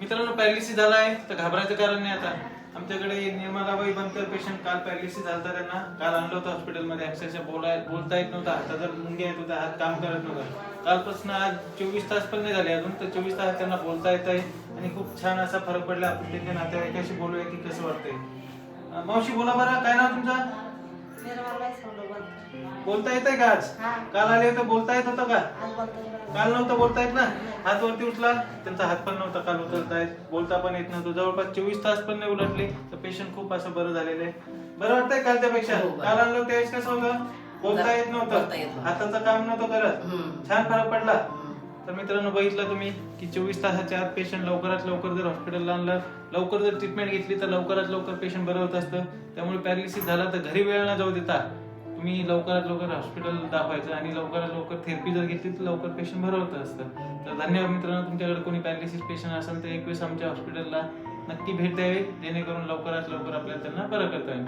मित्रांनो पॅरालिसिस झाला आहे तर घाबरायचं कारण नाही. आता आमच्याकडे निर्मलाबाई बनकर पेशंट काल पॅरालिसिस झाला, त्यांना काल आणलं होतं हॉस्पिटलमध्ये. अक्षरशः बोलता येत नव्हता, हाताचा मुंग्या येत होता, हात काम करत नव्हता. कालपासून आज 24 तास पण नाही झाले अजून, तर 24 तास त्यांना बोलता येत आहे आणि खूप छान असा फरक पडला. आपण त्यांच्या नातेवाईकाशी बोलूया की कसं वाटतंय. मावशी बोला बरं, काय नाव तुमचं? बोलता येतंय का आज? काल आले होते बोलता येत होतं का? काल नव्हतं बोलता येत ना. हात वरती उचला, त्यांचा हात पण नव्हता काल उचलता येत, बोलता पण येत नव्हतं. जवळपास 24 तास पण नाही उलटले तर पेशंट खूप असं बरं झालेलं आहे. बरं वाटतंय कालच्यापेक्षा? काल आणलं त्यावेळेस कसं होतं, बोलता येत नव्हतं, हाताचं काम नव्हतं करत, छान फरक पडला. तर मित्रांनो बघितलं तुम्ही की 24 तासाच्या आत पेशंट लवकरात लवकर जर हॉस्पिटलला आणलं, लवकर जर ट्रीटमेंट घेतली तर लवकरात लवकर पेशंट बरं होत असतं. त्यामुळे पॅरालिसिस झाला तर घरी वेळ न जाऊ देता तुम्ही लवकरात लवकर हॉस्पिटल दाखवायचं आणि लवकरात लवकर थेरपी जर घेतली तर लवकर पेशंट बरं होत असतं. तर धन्यवाद मित्रांनो. तुमच्याकडे कोणी पॅरालिसिस पेशंट असेल तर एक वेळेस आमच्या हॉस्पिटलला नक्की भेट द्यावी, जेणेकरून लवकरात लवकर आपल्याला त्यांना बरं करता येईल.